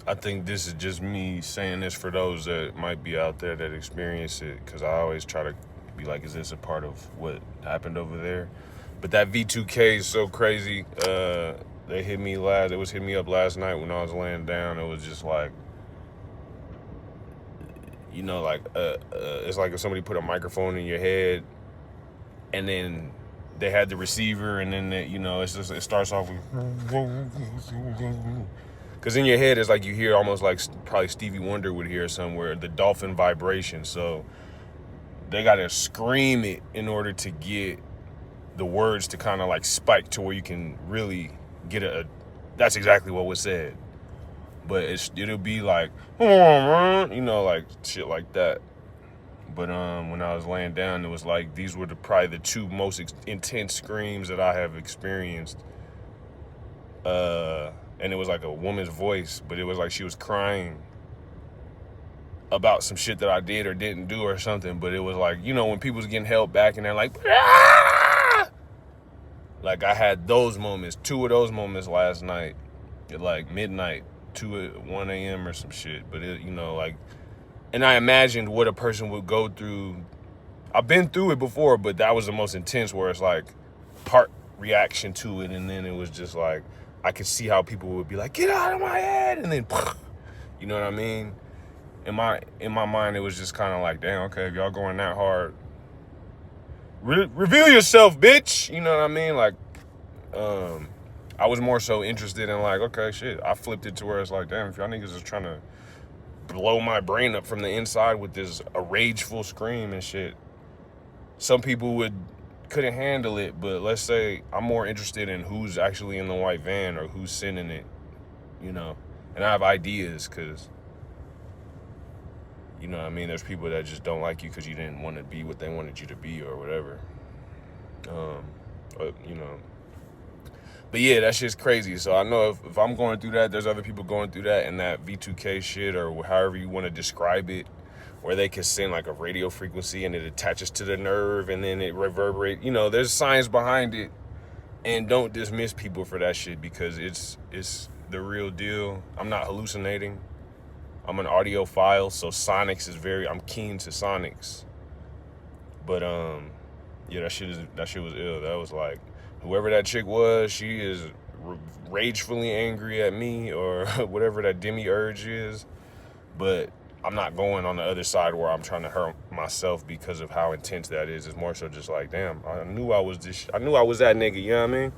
I think this is just me saying this for those that might be out there that experience it, because I always try to be like, is this a part of what happened over there? But that V2K is so crazy. They hit me last. It was hitting me up last night when I was laying down. It was just like, it's like if somebody put a microphone in your head, and then they had the receiver, and then it's just, it starts off with, because in your head it's like you hear almost like probably Stevie Wonder would hear somewhere, the dolphin vibration. So they gotta scream it in order to get the words to kind of like spike to where you can really get that's exactly what was said. But it'll be like, like shit like that. But when I was laying down, it was like these were probably the two most intense screams that I have experienced. And it was like a woman's voice, but it was like she was crying about some shit that I did or didn't do or something. But it was like, when people's getting held back and they're like, ah! Like I had those moments, two of those moments last night at like midnight, 1 a.m. or some shit. But and I imagined what a person would go through. I've been through it before, but that was the most intense, where it's like heart reaction to it. And then it was just like, I could see how people would be like, get out of my head. And then, you know what I mean? In my mind, it was just kind of like, damn, okay, if y'all going that hard, reveal yourself, bitch. You know what I mean? Like, I was more so interested in like, okay, shit. I flipped it to where it's like, damn, if y'all niggas is trying to blow my brain up from the inside with a rageful scream and shit, some people couldn't handle it. But let's say I'm more interested in who's actually in the white van or who's sending it, and I have ideas, because you know what I mean, there's people that just don't like you because you didn't want to be what they wanted you to be or whatever. But yeah, that shit's crazy. So I know if I'm going through that, there's other people going through that, and that V2K shit, or however you want to describe it, where they can send like a radio frequency and it attaches to the nerve and then it reverberates. There's science behind it, and don't dismiss people for that shit, because it's the real deal. I'm not hallucinating. I'm an audiophile, so sonics I'm keen to sonics. But yeah, that shit was ill. That was like, whoever that chick was, she is ragefully angry at me, or whatever that demiurge is. But I'm not going on the other side where I'm trying to hurt myself because of how intense that is. It's more so just like, damn, I knew I was that nigga, you know what I mean?